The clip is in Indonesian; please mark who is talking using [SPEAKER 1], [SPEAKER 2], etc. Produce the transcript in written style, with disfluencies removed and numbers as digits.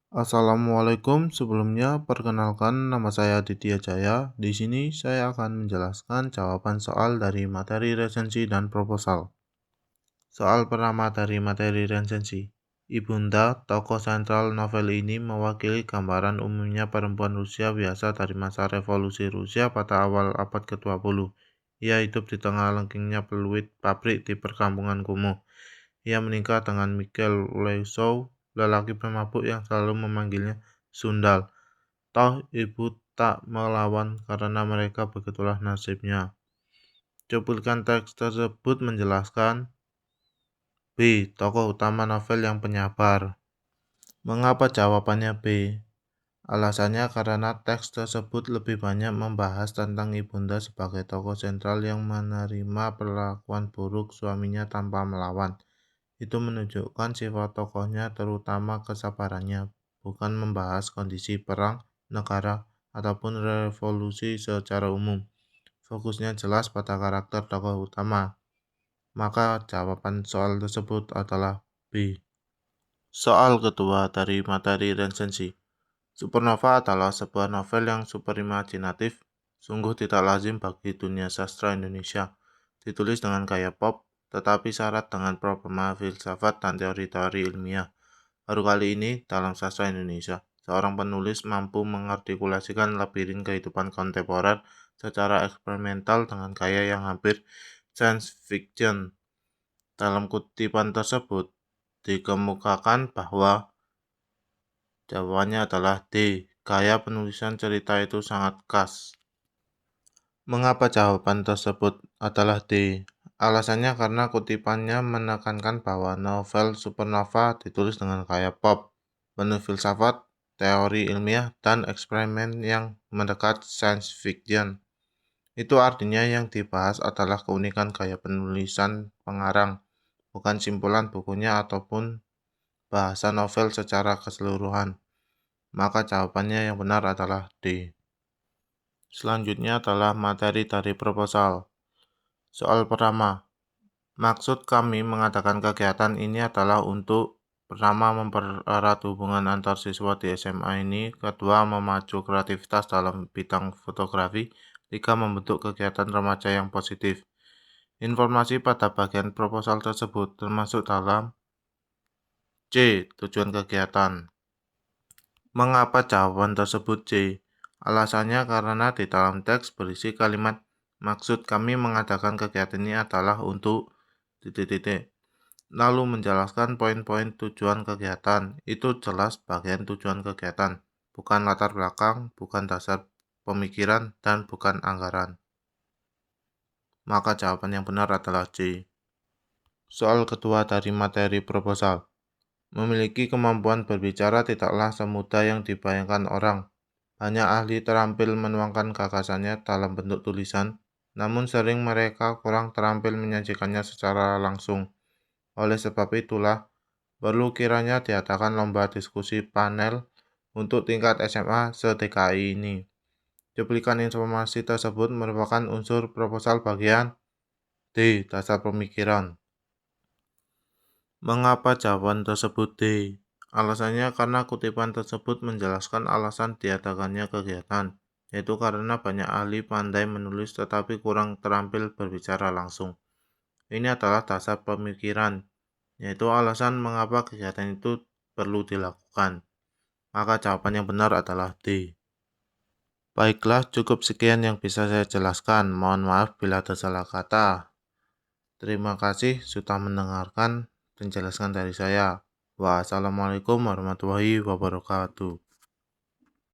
[SPEAKER 1] Assalamualaikum. Sebelumnya, perkenalkan nama saya Aditya Jaya. Di sini saya akan menjelaskan jawaban soal dari materi resensi dan proposal. Soal pertama dari materi resensi. Ibunda, tokoh sentral novel ini mewakili gambaran umumnya perempuan Rusia biasa dari masa revolusi Rusia pada awal abad ke-20. Ia hidup di tengah lengkingnya peluit pabrik di perkampungan kumuh. Ia menikah dengan Mikhail Lezhov, lelaki pemabuk yang selalu memanggilnya Sundal. Toh ibu tak melawan karena mereka begitulah nasibnya. Cuplikan teks tersebut menjelaskan B. Tokoh utama novel yang penyabar. Mengapa jawabannya B? Alasannya karena teks tersebut lebih banyak membahas tentang ibunda sebagai tokoh sentral yang menerima perlakuan buruk suaminya tanpa melawan. Itu menunjukkan sifat tokohnya terutama kesabarannya, bukan membahas kondisi perang, negara, ataupun revolusi secara umum. Fokusnya jelas pada karakter tokoh utama. Maka jawaban soal tersebut adalah B. Soal kedua dari materi resensi. Supernova adalah sebuah novel yang super imajinatif, sungguh tidak lazim bagi dunia sastra Indonesia. Ditulis dengan gaya pop, tetapi syarat dengan problema filsafat dan teori-teori ilmiah. Baru kali ini, dalam sastra Indonesia, seorang penulis mampu mengartikulasikan labirin kehidupan kontemporer secara eksperimental dengan gaya yang hampir science fiction. Dalam kutipan tersebut, dikemukakan bahwa jawabannya adalah D. Gaya penulisan cerita itu sangat khas. Mengapa jawaban tersebut adalah D? Alasannya karena kutipannya menekankan bahwa novel Supernova ditulis dengan gaya pop, penuh filsafat, teori ilmiah, dan eksperimen yang mendekat science fiction. Itu artinya yang dibahas adalah keunikan gaya penulisan pengarang, bukan simpulan bukunya ataupun bahasa novel secara keseluruhan. Maka jawabannya yang benar adalah D. Selanjutnya adalah materi dari proposal. Soal pertama, maksud kami mengadakan kegiatan ini adalah untuk pertama mempererat hubungan antar siswa di SMA ini, kedua memacu kreativitas dalam bidang fotografi, tiga membentuk kegiatan remaja yang positif. Informasi pada bagian proposal tersebut termasuk dalam C. Tujuan kegiatan. Mengapa jawaban tersebut C? Alasannya karena di dalam teks berisi kalimat maksud kami mengadakan kegiatan ini adalah untuk titik-titik. Lalu menjelaskan poin-poin tujuan kegiatan. Itu jelas bagian tujuan kegiatan, bukan latar belakang, bukan dasar pemikiran, dan bukan anggaran. Maka jawaban yang benar adalah C. Soal kedua dari materi proposal. Memiliki kemampuan berbicara tidaklah semudah yang dibayangkan orang. Banyak ahli terampil menuangkan gagasannya dalam bentuk tulisan, namun sering mereka kurang terampil menyajikannya secara langsung. Oleh sebab itulah, perlu kiranya diadakan lomba diskusi panel untuk tingkat SMA se-DKI ini. Cuplikan informasi tersebut merupakan unsur proposal bagian D. Dasar pemikiran. Mengapa jawaban tersebut D? Alasannya karena kutipan tersebut menjelaskan alasan diadakannya kegiatan, yaitu karena banyak ahli pandai menulis tetapi kurang terampil berbicara langsung. Ini adalah dasar pemikiran, yaitu alasan mengapa kegiatan itu perlu dilakukan. Maka jawaban yang benar adalah D. Baiklah, cukup sekian yang bisa saya jelaskan. Mohon maaf bila ada salah kata. Terima kasih sudah mendengarkan penjelasan dari saya. Wassalamualaikum warahmatullahi wabarakatuh.